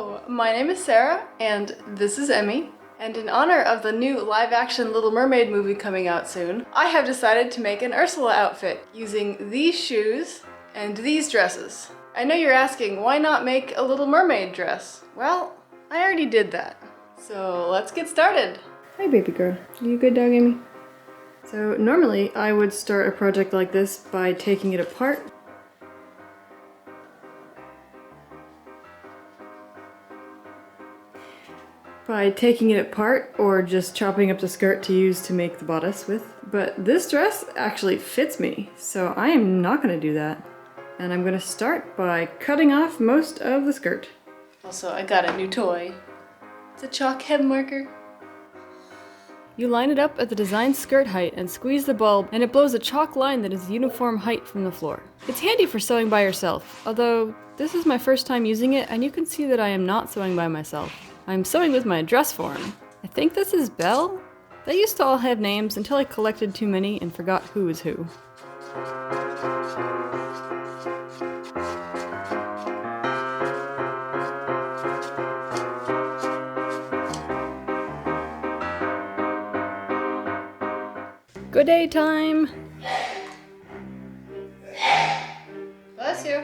Hello, my name is Sarah, and this is Emmy. And in honor of the new live-action Little Mermaid movie coming out soon, I have decided to make an Ursula outfit using these shoes and these dresses. I know you're asking, why not make a Little Mermaid dress? Well, I already did that. So let's get started. Hi baby girl, you a good dog, Emmy? So normally I would start a project like this by taking it apart. Or just chopping up the skirt to use to make the bodice with. But this dress actually fits me, so I am not going to do that. And I'm going to start by cutting off most of the skirt. Also, I got a new toy. It's a chalk head marker. You line it up at the designed skirt height and squeeze the bulb, and it blows a chalk line that is uniform height from the floor. It's handy for sewing by yourself, although this is my first time using it and you can see that I am not sewing by myself. I'm sewing with my dress form. I think this is Belle? They used to all have names until I collected too many and forgot who is who. Godet time! Bless you!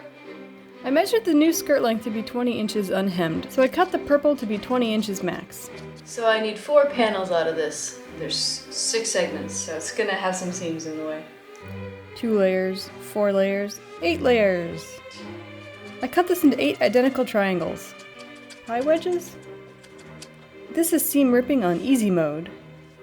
I measured the new skirt length to be 20 inches unhemmed, so I cut the purple to be 20 inches max. So I need 4 panels out of this. There's 6 segments, so it's gonna have some seams in the way. 2 layers, 4 layers, 8 layers! I cut this into 8 identical triangles. Pie wedges? This is seam ripping on easy mode.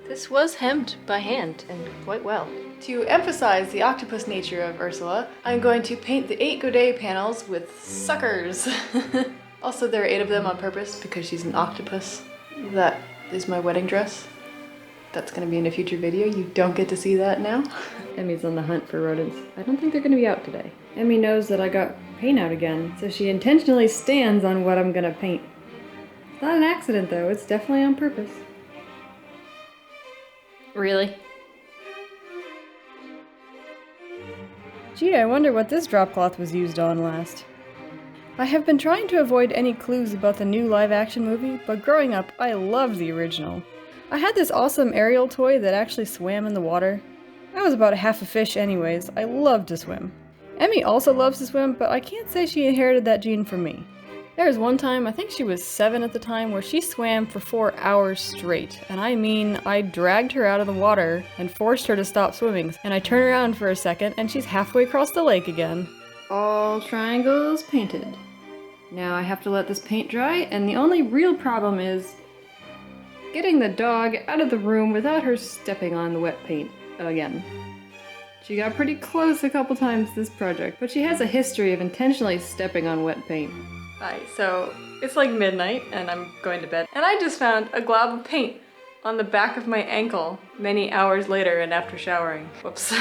This was hemmed by hand, and quite well. To emphasize the octopus nature of Ursula, I'm going to paint the 8 Godet panels with suckers. Also, there are 8 of them on purpose because she's an octopus. That is my wedding dress. That's going to be in a future video. You don't get to see that now. Emmy's on the hunt for rodents. I don't think they're going to be out today. Emmy knows that I got paint out again, so she intentionally stands on what I'm going to paint. It's not an accident though, it's definitely on purpose. Really? Gee, I wonder what this drop cloth was used on last. I have been trying to avoid any clues about the new live-action movie, but growing up, I loved the original. I had this awesome Ariel toy that actually swam in the water. I was about half a fish anyways. I loved to swim. Emmy also loves to swim, but I can't say she inherited that gene from me. There was one time, I think she was 7 at the time, where she swam for 4 hours straight. And I mean, I dragged her out of the water and forced her to stop swimming. And I turn around for a second and she's halfway across the lake again. All triangles painted. Now I have to let this paint dry, and the only real problem is getting the dog out of the room without her stepping on the wet paint again. She got pretty close a couple times this project, but she has a history of intentionally stepping on wet paint. Hi, so it's like midnight and I'm going to bed, and I just found a glob of paint on the back of my ankle many hours later and after showering. Whoops.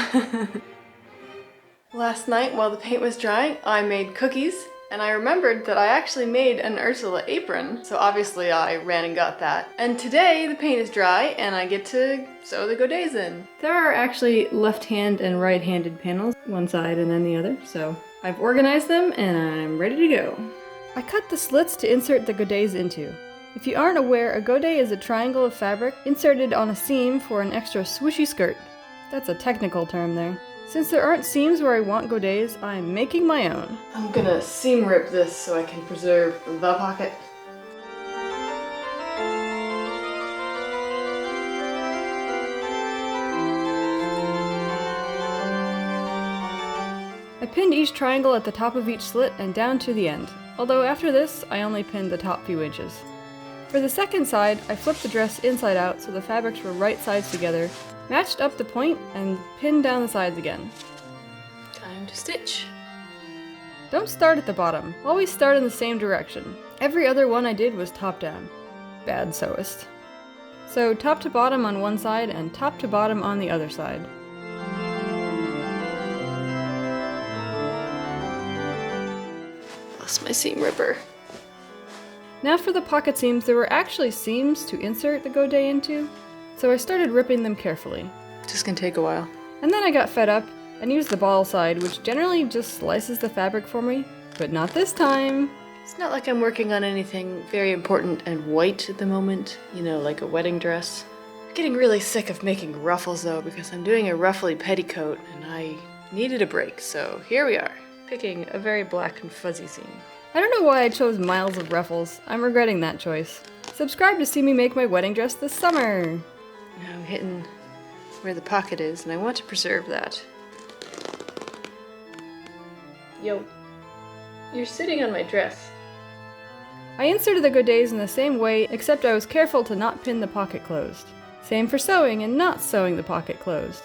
Last night while the paint was drying, I made cookies, and I remembered that I actually made an Ursula apron, so obviously I ran and got that. And today the paint is dry and I get to sew the Godets in. There are actually left-hand and right-handed panels, one side and then the other, so I've organized them and I'm ready to go. I cut the slits to insert the Godets into. If you aren't aware, a godet is a triangle of fabric inserted on a seam for an extra swooshy skirt. That's a technical term there. Since there aren't seams where I want Godets, I'm making my own. I'm gonna seam rip this so I can preserve the pocket. I pinned each triangle at the top of each slit and down to the end. Although after this, I only pinned the top few inches. For the second side, I flipped the dress inside out so the fabrics were right sides together, matched up the point, and pinned down the sides again. Time to stitch. Don't start at the bottom. Always start in the same direction. Every other one I did was top down. Bad sewist. So top to bottom on one side and top to bottom on the other side. My seam ripper. Now for the pocket seams, there were actually seams to insert the godet into, so I started ripping them carefully. Just gonna take a while. And then I got fed up and used the ball side, which generally just slices the fabric for me, but not this time. It's not like I'm working on anything very important and white at the moment, you know, like a wedding dress. I'm getting really sick of making ruffles though, because I'm doing a ruffly petticoat and I needed a break, so here we are, picking a very black and fuzzy scene. I don't know why I chose miles of ruffles. I'm regretting that choice. Subscribe to see me make my wedding dress this summer! Now I'm hitting where the pocket is, and I want to preserve that. Yo, you're sitting on my dress. I inserted the Godets in the same way, except I was careful to not pin the pocket closed. Same for sewing and not sewing the pocket closed.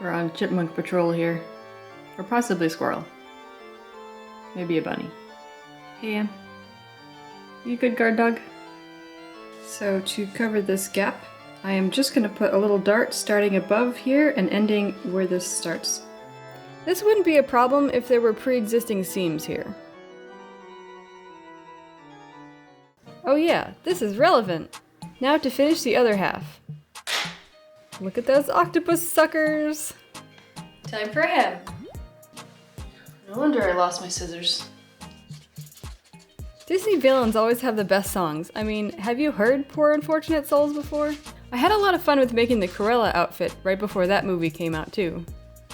We're on chipmunk patrol here. Or possibly squirrel. Maybe a bunny. Hey, Ann. You a good guard dog? So to cover this gap, I am just going to put a little dart starting above here and ending where this starts. This wouldn't be a problem if there were pre-existing seams here. Oh yeah, this is relevant! Now to finish the other half. Look at those octopus suckers! Time for a hem. No wonder I lost my scissors. Disney villains always have the best songs. I mean, have you heard Poor Unfortunate Souls before? I had a lot of fun with making the Cruella outfit right before that movie came out too.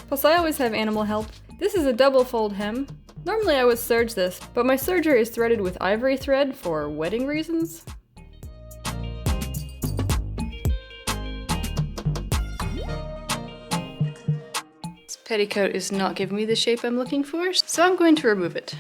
Plus I always have animal help. This is a double fold hem. Normally I would serge this, but my serger is threaded with ivory thread for wedding reasons. This petticoat is not giving me the shape I'm looking for, so I'm going to remove it.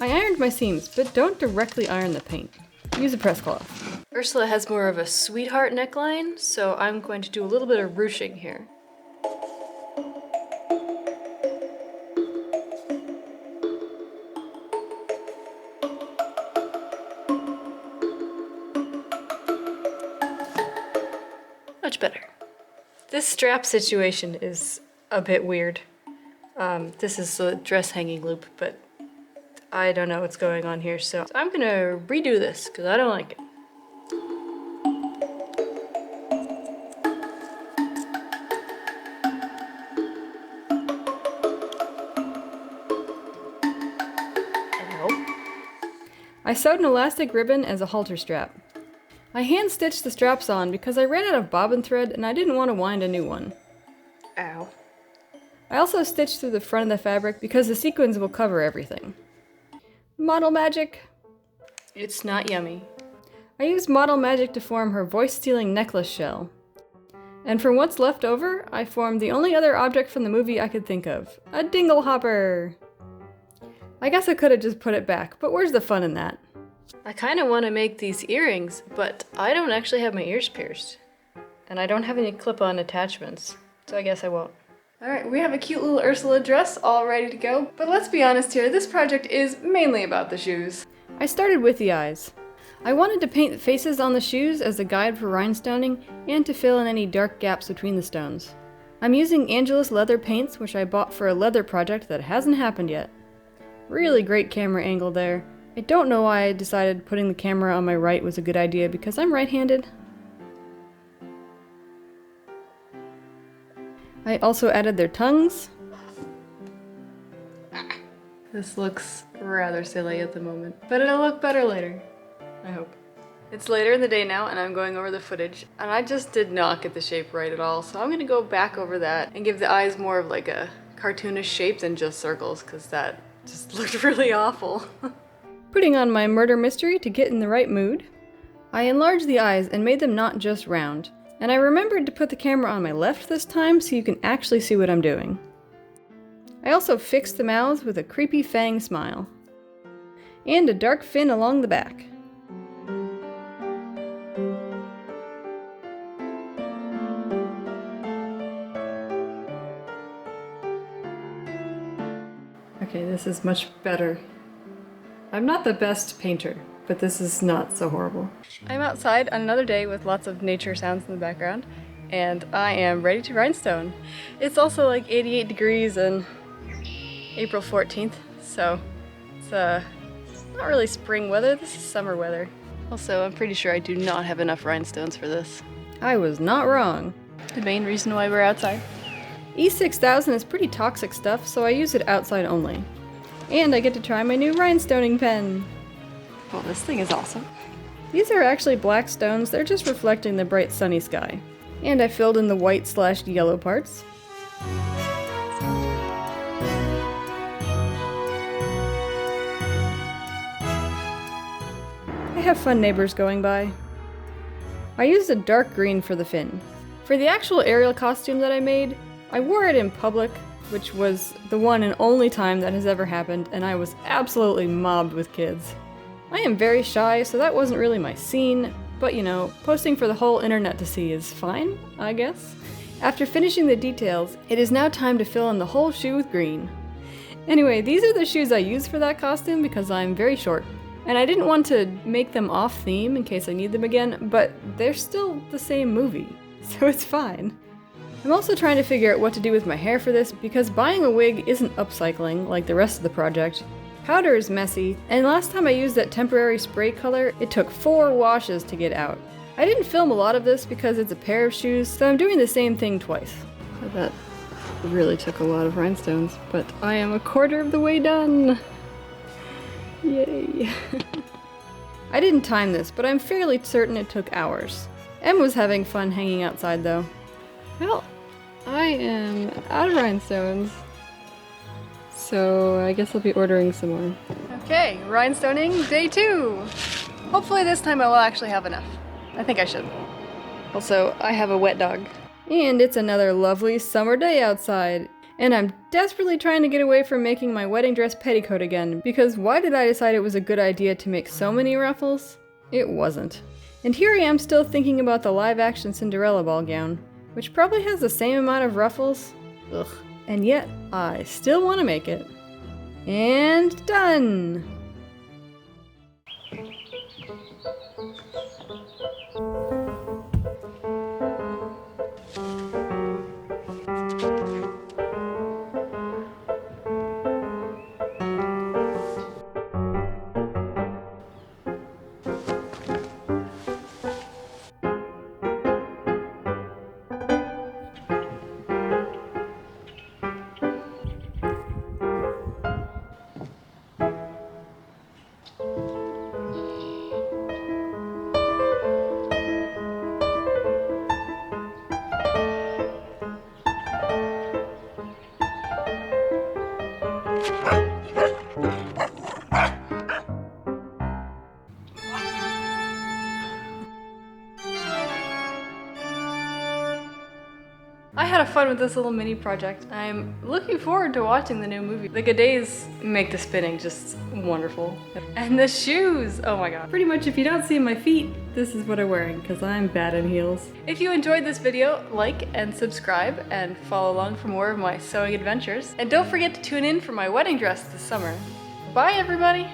I ironed my seams, but don't directly iron the paint. Use a press cloth. Ursula has more of a sweetheart neckline, so I'm going to do a little bit of ruching here. Much better. This strap situation is a bit weird. This is the dress hanging loop, but I don't know what's going on here, so I'm gonna redo this because I don't like it. I sewed an elastic ribbon as a halter strap. I hand stitched the straps on because I ran out of bobbin thread and I didn't want to wind a new one. Ow. I also stitched through the front of the fabric because the sequins will cover everything. Model magic! It's not yummy. I used model magic to form her voice-stealing necklace shell. And from what's left over, I formed the only other object from the movie I could think of. A dingle hopper! I guess I could have just put it back, but where's the fun in that? I kind of want to make these earrings, but I don't actually have my ears pierced. And I don't have any clip-on attachments, so I guess I won't. Alright, we have a cute little Ursula dress all ready to go, but let's be honest here, this project is mainly about the shoes. I started with the eyes. I wanted to paint the faces on the shoes as a guide for rhinestoning and to fill in any dark gaps between the stones. I'm using Angelus leather paints, which I bought for a leather project that hasn't happened yet. Really great camera angle there. I don't know why I decided putting the camera on my right was a good idea because I'm right-handed. I also added their tongues. This looks rather silly at the moment, but it'll look better later. I hope. It's later in the day now and I'm going over the footage, and I just did not get the shape right at all, so I'm gonna go back over that and give the eyes more of like a cartoonish shape than just circles, because that just looked really awful. Putting on my murder mystery to get in the right mood, I enlarged the eyes and made them not just round. And I remembered to put the camera on my left this time so you can actually see what I'm doing. I also fixed the mouths with a creepy fang smile. And a dark fin along the back. Okay, this is much better. I'm not the best painter, but this is not so horrible. I'm outside on another day with lots of nature sounds in the background, and I am ready to rhinestone. It's also like 88 degrees and April 14th, so it's It's not really spring weather, this is summer weather. Also, I'm pretty sure I do not have enough rhinestones for this. I was not wrong. The main reason why we're outside. E6000 is pretty toxic stuff, so I use it outside only. And I get to try my new rhinestoning pen. Well, this thing is awesome. These are actually black stones, they're just reflecting the bright sunny sky. And I filled in the white/yellow parts. I have fun neighbors going by. I used a dark green for the fin. For the actual Ariel costume that I made, I wore it in public, which was the one and only time that has ever happened, and I was absolutely mobbed with kids. I am very shy, so that wasn't really my scene, but you know, posting for the whole internet to see is fine, I guess. After finishing the details, it is now time to fill in the whole shoe with green. Anyway, these are the shoes I used for that costume because I'm very short. And I didn't want to make them off theme in case I need them again, but they're still the same movie, so it's fine. I'm also trying to figure out what to do with my hair for this because buying a wig isn't upcycling like the rest of the project. Powder is messy, and last time I used that temporary spray color, it took 4 washes to get out. I didn't film a lot of this because it's a pair of shoes, so I'm doing the same thing twice. That really took a lot of rhinestones, but I am a quarter of the way done! Yay. I didn't time this, but I'm fairly certain it took hours. Em was having fun hanging outside though. Well, I am out of rhinestones, so I guess I'll be ordering some more. Okay, rhinestoning day 2! Hopefully this time I will actually have enough. I think I should. Also, I have a wet dog. And it's another lovely summer day outside. And I'm desperately trying to get away from making my wedding dress petticoat again, because why did I decide it was a good idea to make so many ruffles? It wasn't. And here I am still thinking about the live-action Cinderella ball gown, which probably has the same amount of ruffles. Ugh. And yet, I still want to make it. And done! I had fun with this little mini project. I'm looking forward to watching the new movie. The Godets make the spinning just wonderful. And the shoes! Oh my god. Pretty much if you don't see my feet, this is what I'm wearing, because I'm bad in heels. If you enjoyed this video, like and subscribe and follow along for more of my sewing adventures. And don't forget to tune in for my wedding dress this summer. Bye everybody!